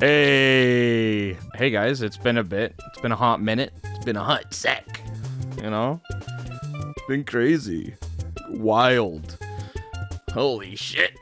Hey! Hey guys, it's been a bit. It's been a hot minute. It's been a hot sec. You know? It's been crazy. Wild. Holy shit.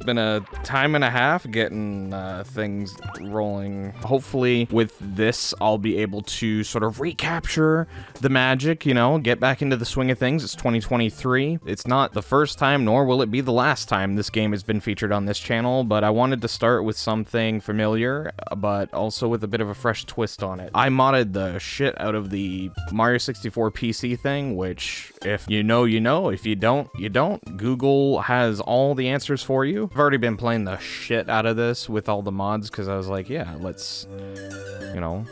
Been a time and a half getting things rolling. Hopefully with this I'll be able to sort of recapture the magic, you know, get back into the swing of things. It's 2023. It's not the first time, nor will it be the last time this game has been featured on this channel, but I wanted to start with something familiar, but also with a bit of a fresh twist on it. I modded the shit out of the Mario 64 PC thing, which if you know, you know. If you don't, you don't. Google has all the answers for you. I've already been playing the shit out of this with all the mods because I was like, yeah, let's, you know,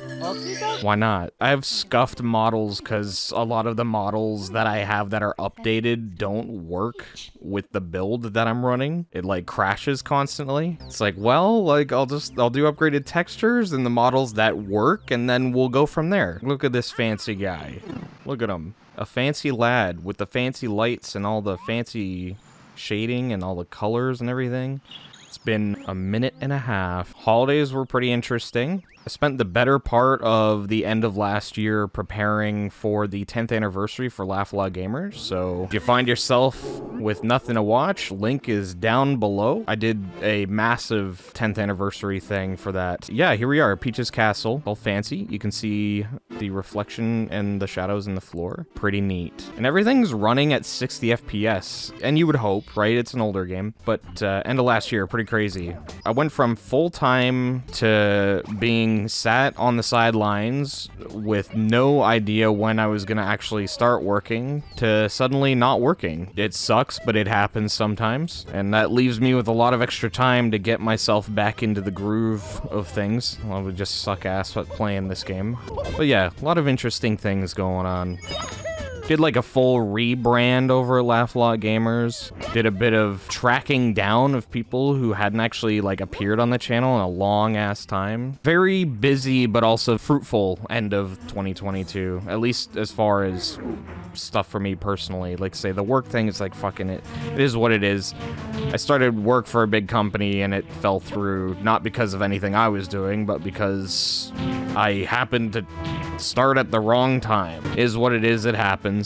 why not? I have scuffed models because a lot of the models that I have that are updated don't work with the build that I'm running. It like crashes constantly. It's like, well, like I'll do upgraded textures and the models that work, and then we'll go from there. Look at this fancy guy. Look at him. A fancy lad with the fancy lights and all the fancy shading and all the colors and everything. It's been a minute and a half. Holidays were pretty interesting. I spent the better part of the end of last year preparing for the 10th anniversary for Laugh Loud Gamers, so if you find yourself with nothing to watch, link is down below. I did a massive 10th anniversary thing for that. Yeah, here we are, Peach's Castle, all fancy. You can see the reflection and the shadows in the floor. Pretty neat. And everything's running at 60 FPS, and you would hope, right? It's an older game, but end of last year, pretty crazy. I went from full-time to being sat on the sidelines with no idea when I was gonna actually start working to suddenly not working. It sucks, but it happens sometimes, and that leaves me with a lot of extra time to get myself back into the groove of things. I would just suck ass at playing this game. But yeah, a lot of interesting things going on. Did like a full rebrand over at Laugh Loud Gamers. Did a bit of tracking down of people who hadn't actually like appeared on the channel in a long ass time. Very busy, but also fruitful end of 2022. At least as far as stuff for me personally. Like say the work thing is like fucking it. It is what it is. I started work for a big company and it fell through, not because of anything I was doing, but because I happened to start at the wrong time. Is what it is, it happens.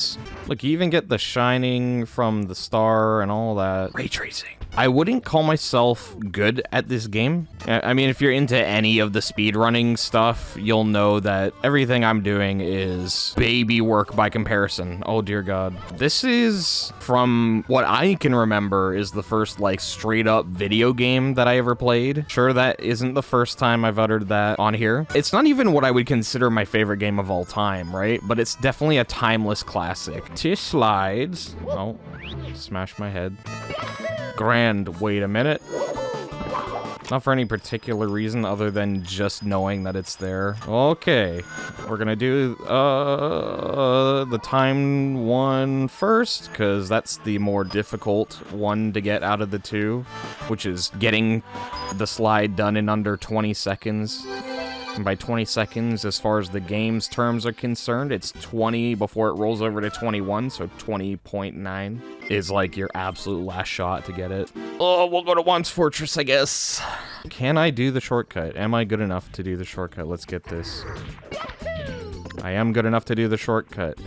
Look, you even get the shining from the star and all that. Ray tracing. I wouldn't call myself good at this game. I mean, if you're into any of the speedrunning stuff, you'll know that everything I'm doing is baby work by comparison. Oh dear God. This is, from what I can remember, is the first like straight up video game that I ever played. Sure, that isn't the first time I've uttered that on here. It's not even what I would consider my favorite game of all time, right? But it's definitely a timeless classic. Tish slides. Oh, smash my head. Grand. Wait a minute. Not for any particular reason other than just knowing that it's there. Okay. We're gonna do the timed one first, because that's the more difficult one to get out of the two, which is getting the slide done in under 20 seconds. And by 20 seconds, as far as the game's terms are concerned, it's 20 before it rolls over to 21, so 20.9 is like your absolute last shot to get it. Oh, we'll go to Once Fortress, I guess. Can I do the shortcut? Am I good enough to do the shortcut? Let's get this. I am good enough to do the shortcut.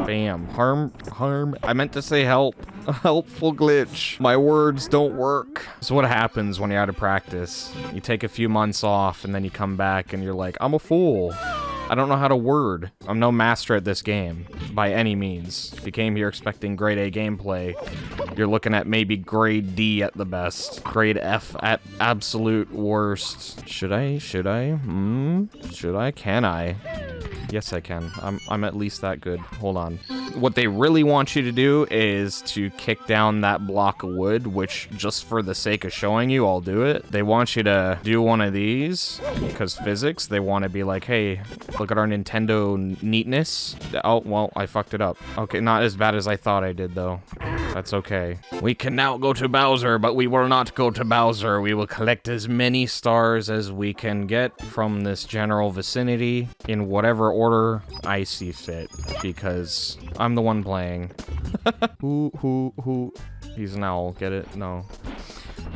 Bam. Harm. I meant to say help. A helpful glitch. My words don't work. So what happens when you're out of practice? You take a few months off and then you come back and you're like, I'm a fool. I don't know how to word. I'm no master at this game, by any means. If you came here expecting grade A gameplay, you're looking at maybe grade D at the best. Grade F at absolute worst. Should I? Should I? Should I? Can I? Yes, I can. I'm at least that good. Hold on. What they really want you to do is to kick down that block of wood, which, just for the sake of showing you, I'll do it. They want you to do one of these, because physics, they want to be like, hey, look at our Nintendo neatness. Oh, well, I fucked it up. Okay, not as bad as I thought I did, though. That's okay. We can now go to Bowser, but we will not go to Bowser. We will collect as many stars as we can get from this general vicinity in whatever order I see fit, because I'm the one playing. Who? He's an owl, get it? No.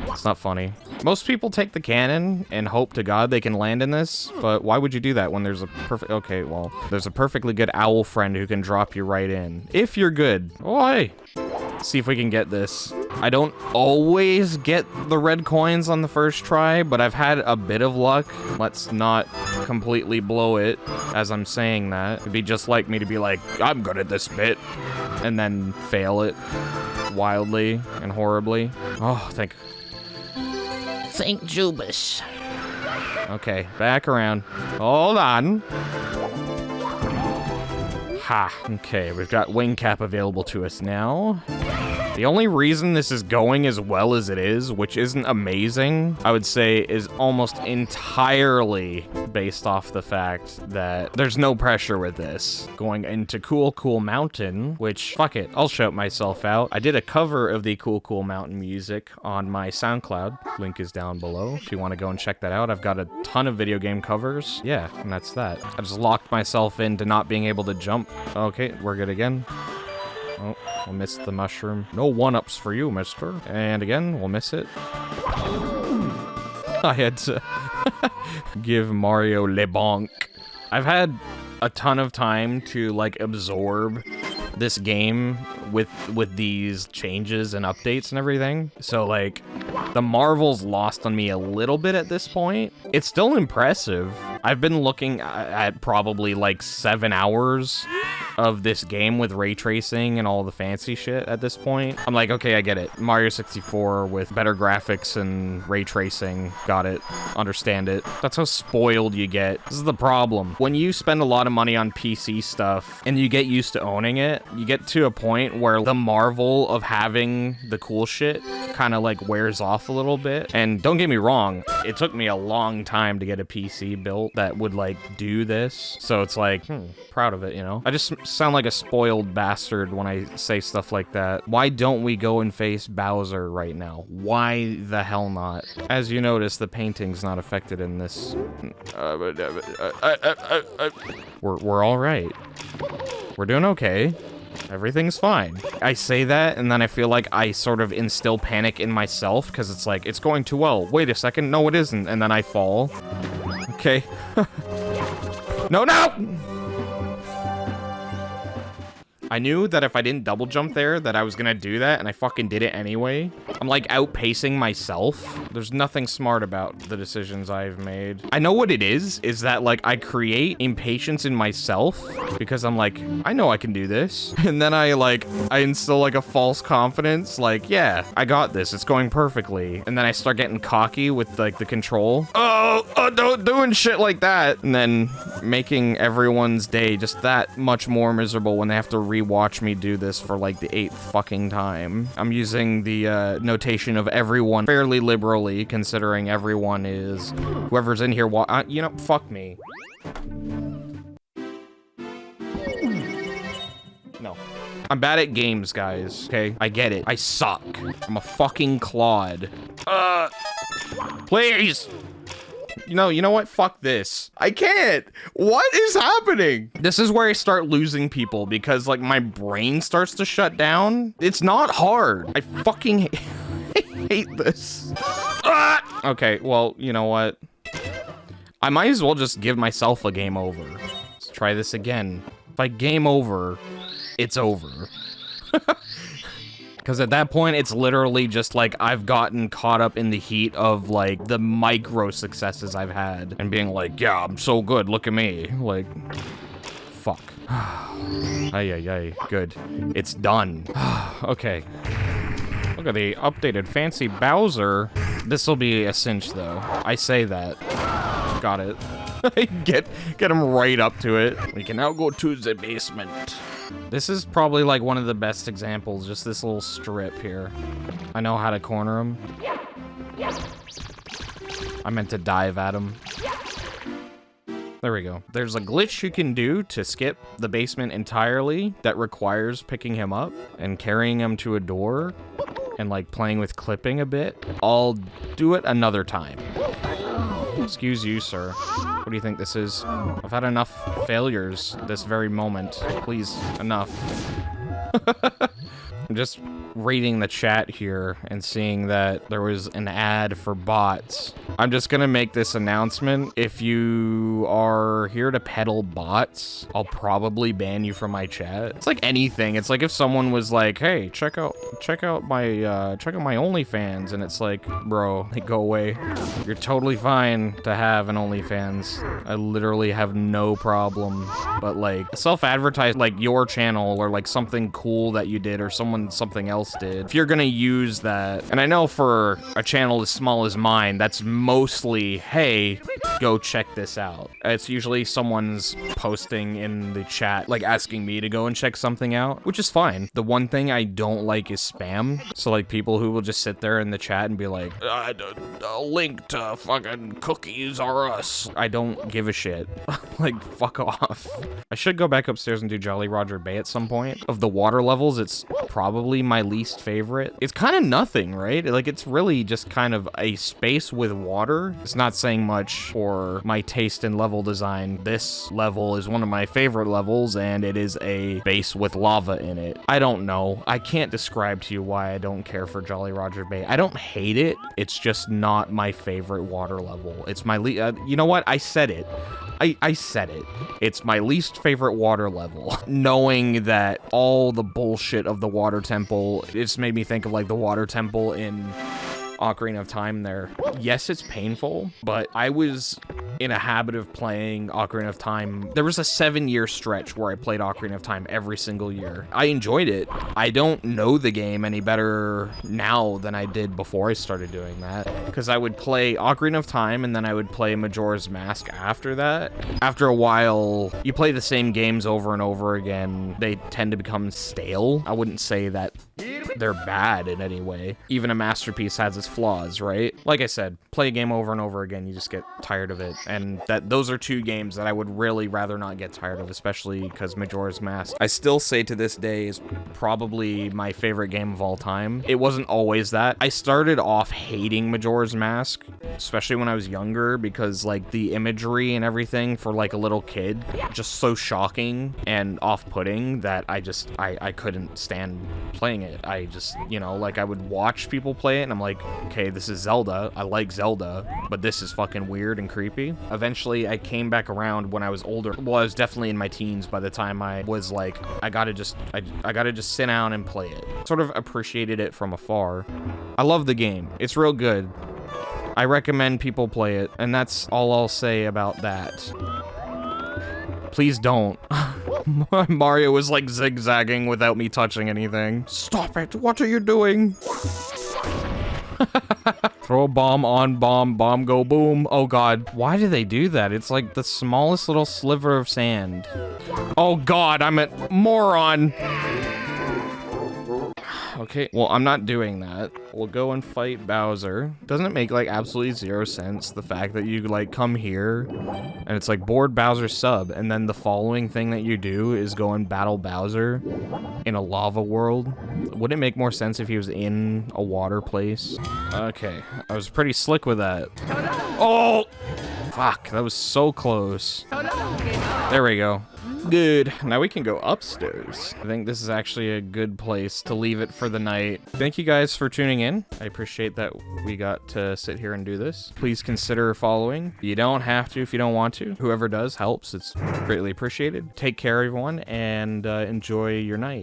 It's not funny. Most people take the cannon and hope to God they can land in this, but why would you do that when there's a perfect... Okay, well, there's a perfectly good owl friend who can drop you right in. If you're good. Oh, hey. See if we can get this. I don't always get the red coins on the first try, but I've had a bit of luck. Let's not completely blow it as I'm saying that. It'd be just like me to be like, I'm good at this bit, and then fail it wildly and horribly. Oh, thank Jubus. Okay, back around. Hold on. Ha, okay, we've got wing cap available to us now. The only reason this is going as well as it is, which isn't amazing, I would say is almost entirely based off the fact that there's no pressure with this. Going into Cool Cool Mountain, which, fuck it, I'll shout myself out. I did a cover of the Cool Cool Mountain music on my SoundCloud. Link is down below if you want to go and check that out. I've got a ton of video game covers. Yeah, and that's that. I just locked myself into not being able to jump. Okay, we're good again. Oh, we'll miss the mushroom. No one-ups for you, mister. And again, we'll miss it. I had to give Mario le bonk. I've had a ton of time to, like, absorb this game with these changes and updates and everything. So, like, the marvel's lost on me a little bit at this point. It's still impressive. I've been looking at probably, like, 7 hours of this game with ray tracing and all the fancy shit at this point. I'm like, okay, I get it. Mario 64 with better graphics and ray tracing. Got it. Understand it. That's how spoiled you get. This is the problem. When you spend a lot of money on PC stuff and you get used to owning it, you get to a point where the marvel of having the cool shit kind of like wears off a little bit. And don't get me wrong, it took me a long time to get a PC built that would like do this. So it's like, proud of it, you know? I just sound like a spoiled bastard when I say stuff like that. Why don't we go and face Bowser right now? Why the hell not? As you notice, the painting's not affected in this. We're all right. We're doing okay. Everything's fine. I say that, and then I feel like I sort of instill panic in myself, because it's like, it's going too well. Wait a second. No, it isn't. And then I fall. Okay. No, no! I knew that if I didn't double jump there, that I was gonna do that, and I fucking did it anyway. I'm like outpacing myself. There's nothing smart about the decisions I've made. I know what it is that like I create impatience in myself because I'm like, I know I can do this. And then I instill like a false confidence, like, yeah, I got this. It's going perfectly. And then I start getting cocky with like the control. Don't doing shit like that. And then making everyone's day just that much more miserable when they have to rewatch me do this for like the 8th fucking time. I'm using the notation of everyone fairly liberally, considering everyone is whoever's in here. You know, fuck me. No. I'm bad at games, guys, okay? I get it. I suck. I'm a fucking clod. Please! You know what? Fuck this. I can't. What is happening? This is where I start losing people because, like, my brain starts to shut down. It's not hard. I fucking hate this. Okay, well, you know what? I might as well just give myself a game over. Let's try this again. If I game over, it's over. Because at that point, it's literally just like I've gotten caught up in the heat of like the micro successes I've had and being like, yeah, I'm so good. Look at me. Like, fuck. Ay, good. It's done. Okay. Look at the updated fancy Bowser. This will be a cinch though. I say that. Got it. Get him right up to it. We can now go to the basement. This is probably like one of the best examples, just this little strip here. I know how to corner him. I meant to dive at him. There we go. There's a glitch you can do to skip the basement entirely that requires picking him up and carrying him to a door and like playing with clipping a bit. I'll do it another time. Excuse you, sir. What do you think this is? I've had enough failures this very moment. Please, enough. I'm just reading the chat here and seeing that there was an ad for bots. I'm just gonna make this announcement. If you are here to peddle bots, I'll probably ban you from my chat. It's like anything. It's like if someone was like, hey, check out my OnlyFans, and it's like, bro, like, go away. You're totally fine to have an OnlyFans. I literally have no problem. But like self-advertise like your channel or like something cool that you did or something else did. If you're gonna use that, and I know for a channel as small as mine, that's mostly, hey, go check this out. It's usually someone's posting in the chat, like asking me to go and check something out, which is fine. The one thing I don't like is spam. So like people who will just sit there in the chat and be like, a link to fucking Cookies R Us. I don't give a shit. Like, fuck off. I should go back upstairs and do Jolly Roger Bay at some point. Of the water levels, it's probably my least favorite. It's kind of nothing, right? Like, it's really just kind of a space with water. It's not saying much for my taste in level design. This level is one of my favorite levels, and it is a base with lava in it. I don't know. I can't describe to you why I don't care for Jolly Roger Bay. I don't hate it. It's just not my favorite water level. It's my you know what? I said it. I said it. It's my least favorite water level. Knowing that all the bullshit of the water temple, it just made me think of like the water temple in Ocarina of Time there. Yes, it's painful, but I was in a habit of playing Ocarina of Time. There was a 7-year stretch where I played Ocarina of Time every single year. I enjoyed it. I don't know the game any better now than I did before I started doing that, because I would play Ocarina of Time and then I would play Majora's Mask after that. After a while, you play the same games over and over again. They tend to become stale. I wouldn't say that they're bad in any way. Even a masterpiece has its flaws, right? Like I said, play a game over and over again, you just get tired of it. And those are two games that I would really rather not get tired of, especially because Majora's Mask, I still say to this day, is probably my favorite game of all time. It wasn't always that. I started off hating Majora's Mask, especially when I was younger, because like the imagery and everything for like a little kid, just so shocking and off-putting that I couldn't stand playing it. I just, you know, like I would watch people play it and I'm like, okay, this is Zelda. I like Zelda, but this is fucking weird and creepy. Eventually, I came back around when I was older. Well, I was definitely in my teens by the time I was like, I gotta just sit down and play it. Sort of appreciated it from afar. I love the game. It's real good. I recommend people play it, and that's all I'll say about that. Please don't. Mario was like zigzagging without me touching anything. Stop it! What are you doing? Throw a bomb on bomb, bomb go boom. Oh god, why do they do that? It's like the smallest little sliver of sand. Oh god, I'm a moron. Okay, well, I'm not doing that. We'll go and fight Bowser. Doesn't it make like absolutely zero sense, the fact that you like come here and it's like board Bowser sub, and then the following thing that you do is go and battle Bowser in a lava world? Wouldn't it make more sense if he was in a water place? Okay, I was pretty slick with that. Oh! Fuck, that was so close. There we go. Good. Now we can go upstairs. I think this is actually a good place to leave it for the night. Thank you guys for tuning in. I appreciate that we got to sit here and do this. Please consider following. You don't have to if you don't want to. Whoever does helps. It's greatly appreciated. Take care, everyone, and enjoy your night.